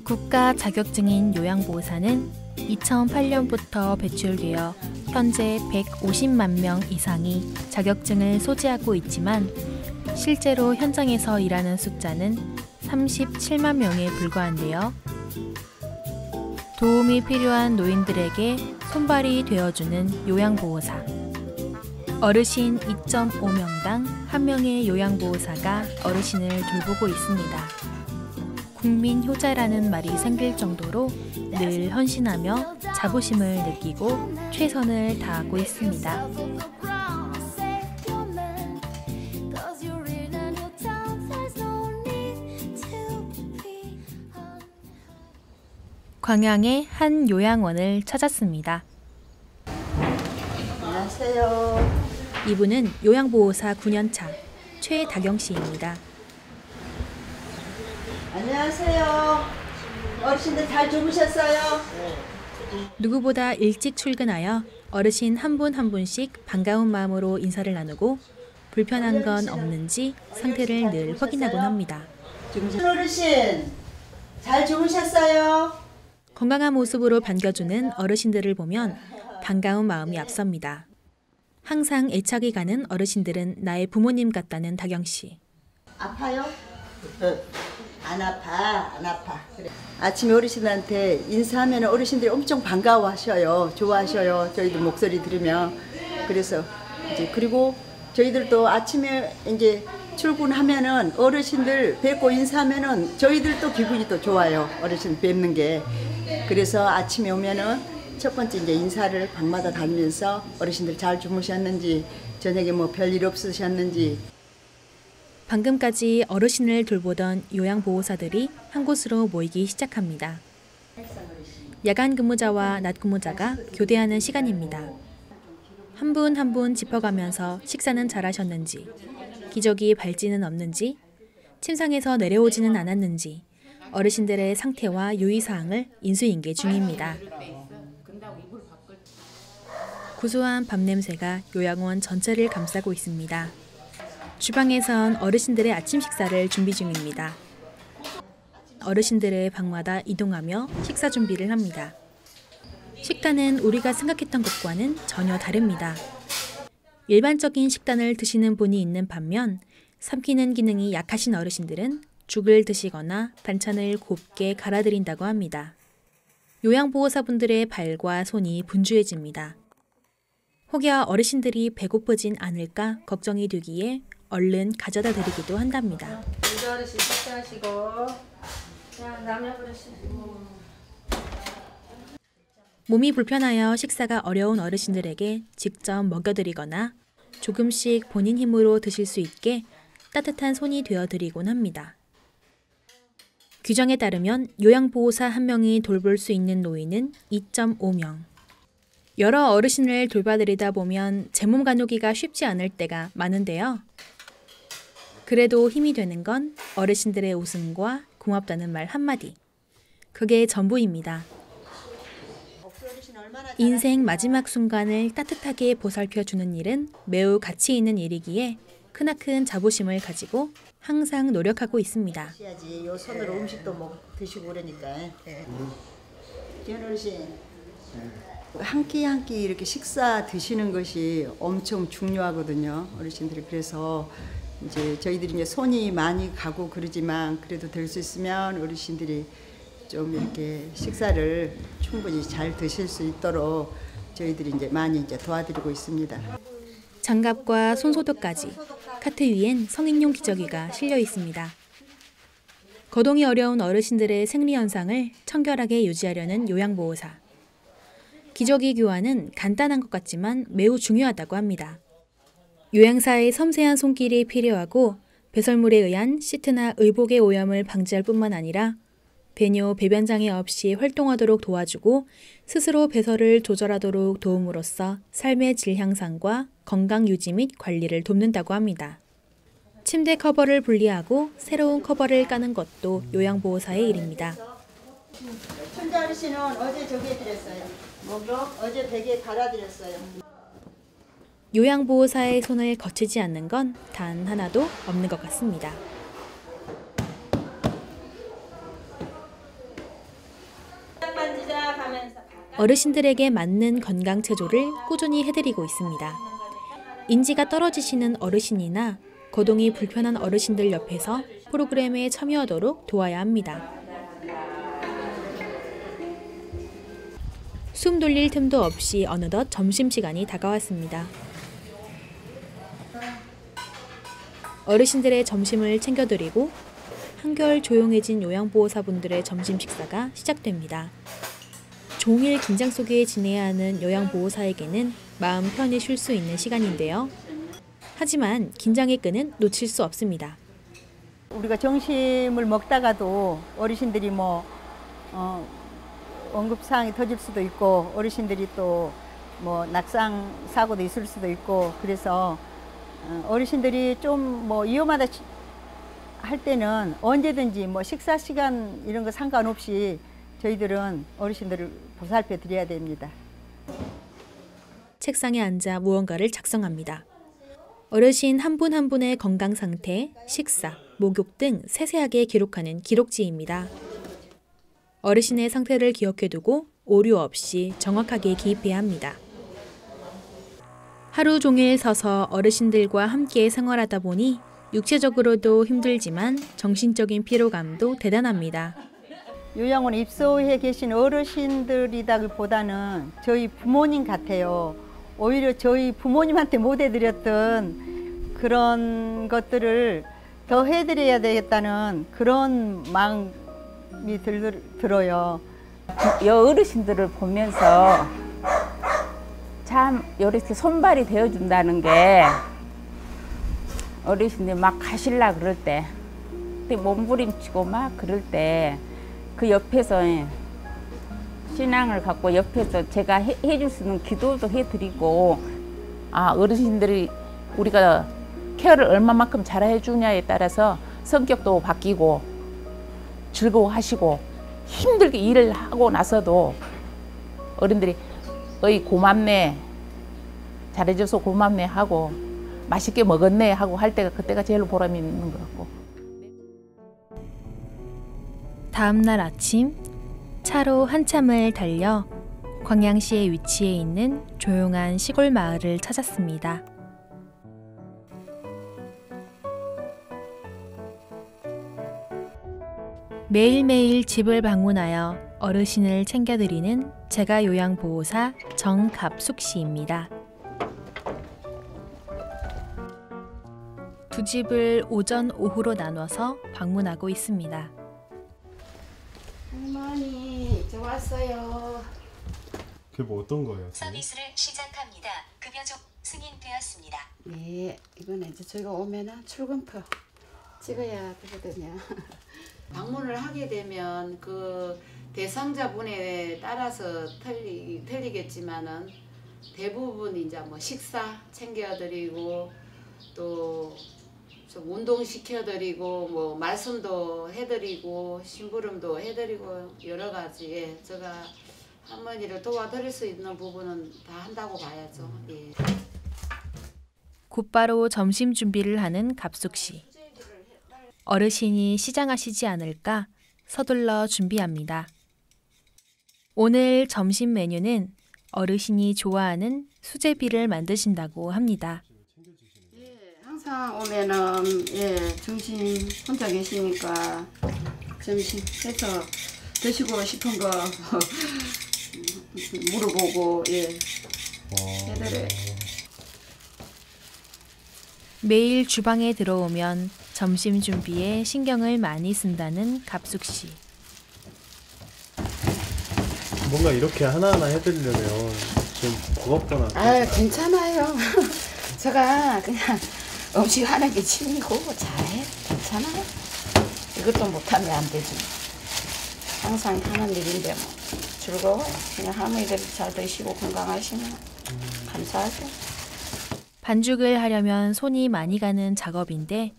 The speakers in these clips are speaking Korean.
국가 자격증인 요양보호사는 2008년부터 배출되어 현재 150만 명 이상이 자격증을 소지하고 있지만 실제로 현장에서 일하는 숫자는 37만 명에 불과한데요. 도움이 필요한 노인들에게 손발이 되어주는 요양보호사. 어르신 2.5명당 1명의 요양보호사가 어르신을 돌보고 있습니다. 국민 효자라는 말이 생길 정도로 늘 헌신하며 자부심을 느끼고 최선을 다하고 있습니다. 광양의 한 요양원을 찾았습니다. 안녕하세요. 이분은 요양보호사 9년차 최다경 씨입니다. 안녕하세요. 어르신들 잘 주무셨어요? 누구보다 일찍 출근하여 어르신 한 분 한 분씩 반가운 마음으로 인사를 나누고 불편한 건 없는지 상태를 늘 확인하곤 합니다. 어르신 잘 주무셨어요? 건강한 모습으로 반겨주는 어르신들을 보면 반가운 마음이 앞섭니다. 항상 애착이 가는 어르신들은 나의 부모님 같다는 다경 씨. 아파요? 안 아파, 안 아파. 그래. 아침에 어르신한테 인사하면 어르신들이 엄청 반가워하셔요. 좋아하셔요. 저희들 목소리 들으면. 그래서 이제 그리고 저희들도 아침에 이제 출근하면은 어르신들 뵙고 인사하면은 저희들도 기분이 또 좋아요. 어르신 뵙는 게. 그래서 아침에 오면은 첫 번째 이제 인사를 방마다 다니면서 어르신들 잘 주무셨는지, 저녁에 뭐 별일 없으셨는지. 방금까지 어르신을 돌보던 요양보호사들이 한 곳으로 모이기 시작합니다. 야간 근무자와 낮 근무자가 교대하는 시간입니다. 한 분 한 분 짚어가면서 식사는 잘하셨는지, 기저귀 발진은 없는지, 침상에서 내려오지는 않았는지 어르신들의 상태와 유의사항을 인수인계 중입니다. 구수한 밥 냄새가 요양원 전체를 감싸고 있습니다. 주방에선 어르신들의 아침 식사를 준비 중입니다. 어르신들의 방마다 이동하며 식사 준비를 합니다. 식단은 우리가 생각했던 것과는 전혀 다릅니다. 일반적인 식단을 드시는 분이 있는 반면 삼키는 기능이 약하신 어르신들은 죽을 드시거나 반찬을 곱게 갈아드린다고 합니다. 요양보호사분들의 발과 손이 분주해집니다. 혹여 어르신들이 배고프진 않을까 걱정이 되기에 얼른 가져다 드리기도 한답니다. 우리 어르신 식사하시고 그냥 남녀 어르신. 몸이 불편하여 식사가 어려운 어르신들에게 직접 먹여드리거나 조금씩 본인 힘으로 드실 수 있게 따뜻한 손이 되어드리곤 합니다. 규정에 따르면 요양보호사 1명이 돌볼 수 있는 노인은 2.5명. 여러 어르신을 돌봐드리다 보면 제 몸 가누기가 쉽지 않을 때가 많은데요. 그래도 힘이 되는 건 어르신들의 웃음과 고맙다는 말 한마디. 그게 전부입니다. 인생 마지막 순간을 따뜻하게 보살펴주는 일은 매우 가치 있는 일이기에 크나큰 자부심을 가지고 항상 노력하고 있습니다. 하셔야지. 요 손으로 음식도 드시고 그러니까. 기현 어르신. 한 끼 한 끼 이렇게 식사 드시는 것이 엄청 중요하거든요. 어르신들이. 그래서 이제 저희들이 이제 손이 많이 가고 그러지만 그래도 될 수 있으면 어르신들이 좀 이렇게 식사를 충분히 잘 드실 수 있도록 저희들이 이제 많이 이제 도와드리고 있습니다. 장갑과 손소독까지 카트 위엔 성인용 기저귀가 실려 있습니다. 거동이 어려운 어르신들의 생리 현상을 청결하게 유지하려는 요양보호사. 기저귀 교환은 간단한 것 같지만 매우 중요하다고 합니다. 요양사의 섬세한 손길이 필요하고 배설물에 의한 시트나 의복의 오염을 방지할 뿐만 아니라 배뇨, 배변 장애 없이 활동하도록 도와주고 스스로 배설을 조절하도록 도움으로써 삶의 질 향상과 건강 유지 및 관리를 돕는다고 합니다. 침대 커버를 분리하고 새로운 커버를 까는 것도 요양보호사의 일입니다. 춘자 어르신은 어제 저기 해드렸어요. 뭐죠? 어제 베개에 달아드렸어요. 요양보호사의 손을 거치지 않는 건 단 하나도 없는 것 같습니다. 어르신들에게 맞는 건강 체조를 꾸준히 해드리고 있습니다. 인지가 떨어지시는 어르신이나 거동이 불편한 어르신들 옆에서 프로그램에 참여하도록 도와야 합니다. 숨 돌릴 틈도 없이 어느덧 점심시간이 다가왔습니다. 어르신들의 점심을 챙겨드리고 한결 조용해진 요양보호사분들의 점심 식사가 시작됩니다. 종일 긴장 속에 지내야 하는 요양보호사에게는 마음 편히 쉴 수 있는 시간인데요. 하지만 긴장의 끈은 놓칠 수 없습니다. 우리가 점심을 먹다가도 어르신들이 응급사항이 터질 수도 있고 어르신들이 또 낙상 사고도 있을 수도 있고 그래서 어르신들이 좀 위험하다 할 때는 언제든지 식사 시간 이런 거 상관없이 저희들은 어르신들을 보살펴 드려야 됩니다. 책상에 앉아 무언가를 작성합니다. 어르신 한 분 한 분의 건강 상태, 식사, 목욕 등 세세하게 기록하는 기록지입니다. 어르신의 상태를 기억해두고 오류 없이 정확하게 기입해야 합니다. 하루 종일 서서 어르신들과 함께 생활하다 보니 육체적으로도 힘들지만 정신적인 피로감도 대단합니다. 요양원에 입소해 계신 어르신들이라기보다는 저희 부모님 같아요. 오히려 저희 부모님한테 못 해드렸던 그런 것들을 더 해드려야 되겠다는 그런 마음이 들어요. 이 어르신들을 보면서 참 이렇게 손발이 되어준다는 게 어르신들 막 가실라 그럴 때 몸부림치고 막 그럴 때 그 옆에서 신앙을 갖고 옆에서 제가 해줄 수 있는 기도도 해드리고 어르신들이 우리가 케어를 얼마만큼 잘 해주냐에 따라서 성격도 바뀌고 즐거워하시고 힘들게 일을 하고 나서도 어른들이 고맙네 잘해줘서 고맙네 하고 맛있게 먹었네 하고 할 때가 그때가 제일 보람이 있는 것 같고. 다음 날 아침 차로 한참을 달려 광양시에 위치해 있는 조용한 시골 마을을 찾았습니다. 매일매일 집을 방문하여 어르신을 챙겨드리는 제가 요양보호사 정갑숙 씨입니다. 두 집을 오전, 오후로 나눠서 방문하고 있습니다. 할머니, 저 왔어요. 그게 어떤 거예요? 서비스를 시작합니다. 급여족 승인되었습니다. 네, 이번에 이제 저희가 오면은 출근표 찍어야 되거든요. 방문을 하게 되면 그 대상자분에 따라서 틀리겠지만은 대부분 이제 식사 챙겨드리고 또 좀 운동시켜드리고 말씀도 해드리고 심부름도 해드리고 여러 가지 제가 할머니를 도와드릴 수 있는 부분은 다 한다고 봐야죠. 예. 곧바로 점심 준비를 하는 갑숙 씨. 어르신이 시장하시지 않을까 서둘러 준비합니다. 오늘 점심 메뉴는 어르신이 좋아하는 수제비를 만드신다고 합니다. 항상 오면은 점심 혼자 계시니까 점심 해서 드시고 싶은 거 물어보고 해드려요. 매일 주방에 들어오면 점심 준비에 신경을 많이 쓴다는 갑숙 씨. 뭔가 이렇게 하나하나 해드리려면 좀 버겁거나. 괜찮아요. 제가 그냥 음식 하는 게 취미고 잘해. 괜찮아요. 이것도 못하면 안 되지. 항상 하는 일인데 즐거워요. 그냥 할머니들 잘 드시고 건강하시면 감사하죠. 반죽을 하려면 손이 많이 가는 작업인데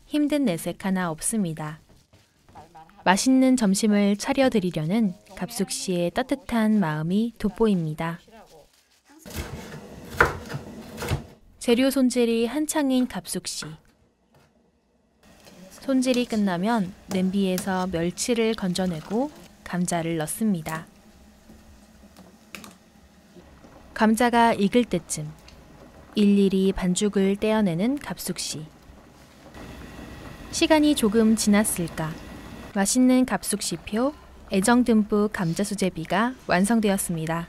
힘든 내색 하나 없습니다. 맛있는 점심을 차려드리려는 갑숙 씨의 따뜻한 마음이 돋보입니다. 재료 손질이 한창인 갑숙 씨. 손질이 끝나면 냄비에서 멸치를 건져내고 감자를 넣습니다. 감자가 익을 때쯤 일일이 반죽을 떼어내는 갑숙 씨. 시간이 조금 지났을까? 맛있는 갑숙 씨표 애정 듬뿍 감자 수제비가 완성되었습니다.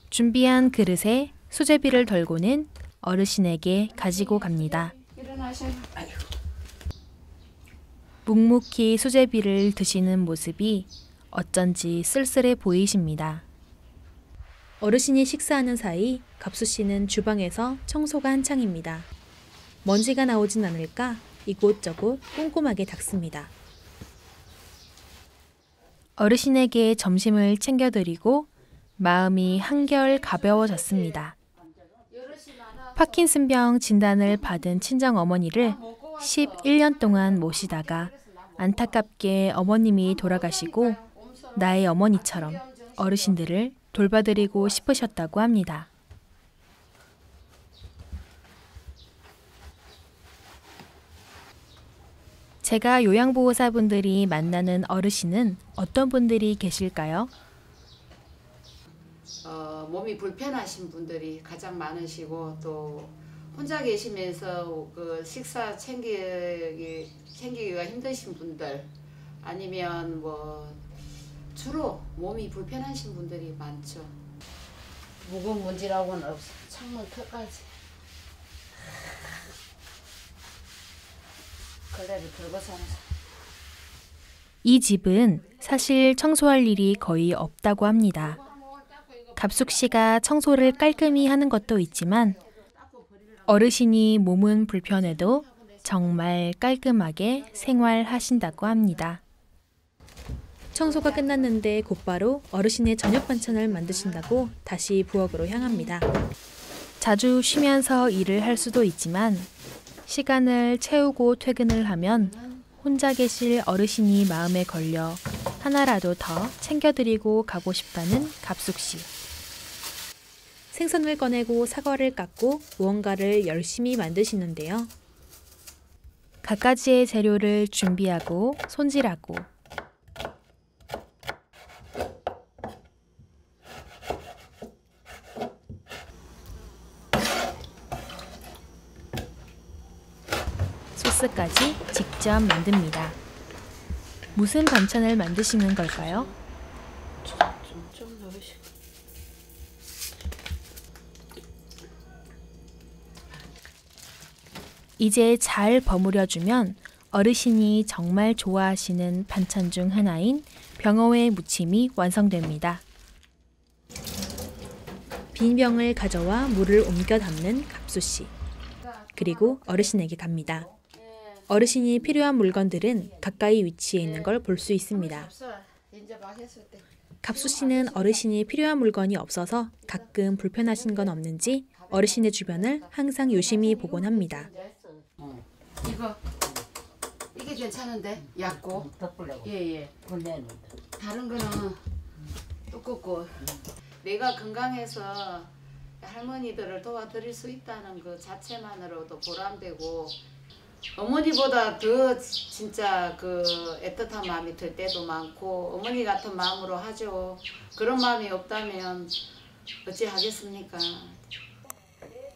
준비한 그릇에 수제비를 덜고는 어르신에게 가지고 갑니다. 일어나셔요. 묵묵히 수제비를 드시는 모습이 어쩐지 쓸쓸해 보이십니다. 어르신이 식사하는 사이 갑수 씨는 주방에서 청소가 한창입니다. 먼지가 나오진 않을까 이곳저곳 꼼꼼하게 닦습니다. 어르신에게 점심을 챙겨드리고 마음이 한결 가벼워졌습니다. 파킨슨병 진단을 받은 친정어머니를 11년 동안 모시다가 안타깝게 어머님이 돌아가시고 나의 어머니처럼 어르신들을 돌봐드리고 싶으셨다고 합니다. 제가 요양보호사분들이 만나는 어르신은 어떤 분들이 계실까요? 몸이 불편하신 분들이 가장 많으시고 또 혼자 계시면서 그 식사 챙기기가 힘드신 분들 아니면 뭐 주로 몸이 불편하신 분들이 많죠. 묵은 문지라고는 없어. 창문 턱까지. 걸레를 들고 사는 사람. 이 집은 사실 청소할 일이 거의 없다고 합니다. 갑숙 씨가 청소를 깔끔히 하는 것도 있지만 어르신이 몸은 불편해도 정말 깔끔하게 생활하신다고 합니다. 청소가 끝났는데 곧바로 어르신의 저녁 반찬을 만드신다고 다시 부엌으로 향합니다. 자주 쉬면서 일을 할 수도 있지만 시간을 채우고 퇴근을 하면 혼자 계실 어르신이 마음에 걸려 하나라도 더 챙겨드리고 가고 싶다는 갑숙 씨. 생선을 꺼내고 사과를 깎고 무언가를 열심히 만드시는데요. 갖가지의 재료를 준비하고 손질하고 소스까지 직접 만듭니다. 무슨 반찬을 만드시는 걸까요? 좀 넣으시고. 이제 잘 버무려주면 어르신이 정말 좋아하시는 반찬 중 하나인 병어회 무침이 완성됩니다. 빈 병을 가져와 물을 옮겨 담는 갑수 씨. 그리고 어르신에게 갑니다. 어르신이 필요한 물건들은 가까이 위치해 있는 걸 볼 수 있습니다. 갑수 씨는 어르신이 필요한 물건이 없어서 가끔 불편하신 건 없는지 어르신의 주변을 항상 유심히 보곤 합니다. 이게 괜찮은데? 얇고? 예예. 다른 거는 두껍고. 내가 건강해서 할머니들을 도와드릴 수 있다는 그 자체만으로도 보람되고 어머니보다 더 진짜 그 애틋한 마음이 들 때도 많고 어머니 같은 마음으로 하죠. 그런 마음이 없다면 어찌 하겠습니까?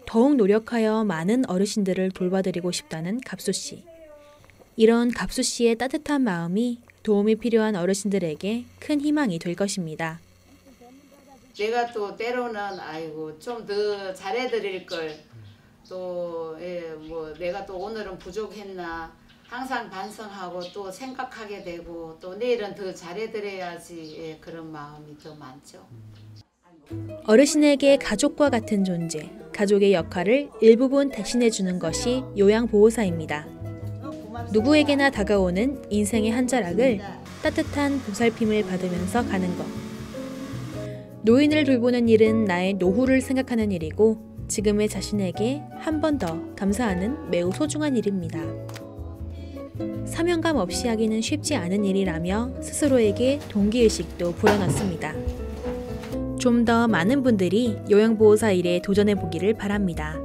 더욱 노력하여 많은 어르신들을 돌봐드리고 싶다는 갑수 씨. 이런 갑수 씨의 따뜻한 마음이 도움이 필요한 어르신들에게 큰 희망이 될 것입니다. 내가 또 때로는 아이고 좀 더 잘해드릴 걸 또 뭐 내가 또 오늘은 부족했나 항상 반성하고 또 생각하게 되고 또 내일은 더 잘해드려야지 그런 마음이 더 많죠. 어르신에게 가족과 같은 존재, 가족의 역할을 일부분 대신해주는 것이 요양보호사입니다. 누구에게나 다가오는 인생의 한 자락을 따뜻한 보살핌을 받으면서 가는 것. 노인을 돌보는 일은 나의 노후를 생각하는 일이고 지금의 자신에게 한 번 더 감사하는 매우 소중한 일입니다. 사명감 없이 하기는 쉽지 않은 일이라며 스스로에게 동기의식도 불어넣습니다. 좀 더 많은 분들이 요양보호사 일에 도전해보기를 바랍니다.